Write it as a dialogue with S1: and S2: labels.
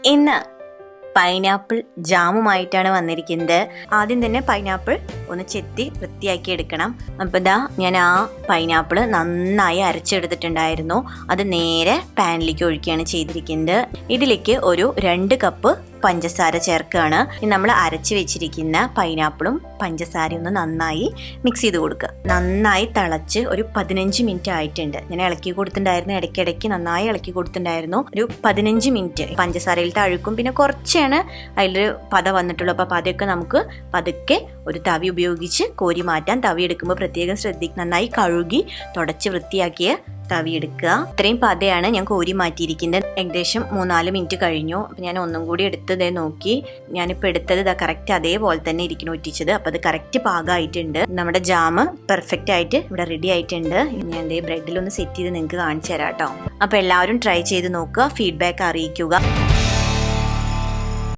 S1: ഇന്ന് പൈനാപ്പിൾ ജാമുമായിട്ടാണ് വന്നിരിക്കുന്നത്. ആദ്യം തന്നെ പൈനാപ്പിൾ ഒന്ന് ചെത്തി വൃത്തിയാക്കി എടുക്കണം. അപ്പോൾ ദാ ഞാൻ ആ പൈനാപ്പിൾ നന്നായി അരച്ചെടുത്തിട്ടുണ്ടായിരുന്നു. അത് നേരെ പാനിലേക്ക് ഒഴിക്കുകയാണ് ചെയ്തിരിക്കുന്നത്. ഇതിലേക്ക് ഒരു 2 കപ്പ് പഞ്ചസാര ചേർക്കുകയാണ്. നമ്മൾ അരച്ച് വെച്ചിരിക്കുന്ന പൈനാപ്പിളും പഞ്ചസാരയും ഒന്ന് നന്നായി മിക്സ് ചെയ്ത് കൊടുക്കുക. നന്നായി തിളച്ച് ഒരു 15 മിനിറ്റ് ആയിട്ടുണ്ട്. ഞാൻ ഇളക്കി കൊടുത്തിട്ടുണ്ടായിരുന്നു, ഇടയ്ക്കിടയ്ക്ക് നന്നായി ഇളക്കി കൊടുത്തിട്ടുണ്ടായിരുന്നു. ഒരു 15 മിനിറ്റ് പഞ്ചസാരയിലത്തെ അഴുക്കും പിന്നെ കുറച്ചാണ് അതിലൊരു പത വന്നിട്ടുള്ളൂ. അപ്പോൾ പതയൊക്കെ നമുക്ക് പതുക്കെ ഒരു തവി ഉപയോഗിച്ച് കോരി മാറ്റാൻ. തവി എടുക്കുമ്പോൾ പ്രത്യേകം ശ്രദ്ധിക്കുക. നന്നായി കഴുകി തുടച്ച് വൃത്തിയാക്കിയ തവി എടുക്കുക. ഇത്രയും പതയാണ് ഞാൻ കോരി മാറ്റിയിരിക്കുന്നത്. ഏകദേശം 3-4 മിനിറ്റ് കഴിഞ്ഞു. അപ്പം ഞാൻ ഒന്നും കൂടി എടുത്തത് നോക്കി. ഞാനിപ്പോൾ എടുത്തത് ഇതാ കറക്റ്റ് അതേപോലെ തന്നെ ഇരിക്കുന്നു ഒറ്റിച്ചത്. അപ്പോൾ അത് കറക്റ്റ് പാകമായിട്ടുണ്ട്. നമ്മുടെ ജാം പെർഫെക്റ്റ് ആയിട്ട് ഇവിടെ റെഡി ആയിട്ടുണ്ട്. ഞാൻ ബ്രെഡിലൊന്ന് സെറ്റ് ചെയ്ത് നിങ്ങൾക്ക് കാണിച്ചു തരാം കേട്ടോ. അപ്പോൾ എല്ലാവരും ട്രൈ ചെയ്ത് നോക്കുക, ഫീഡ്ബാക്ക് അറിയിക്കുക.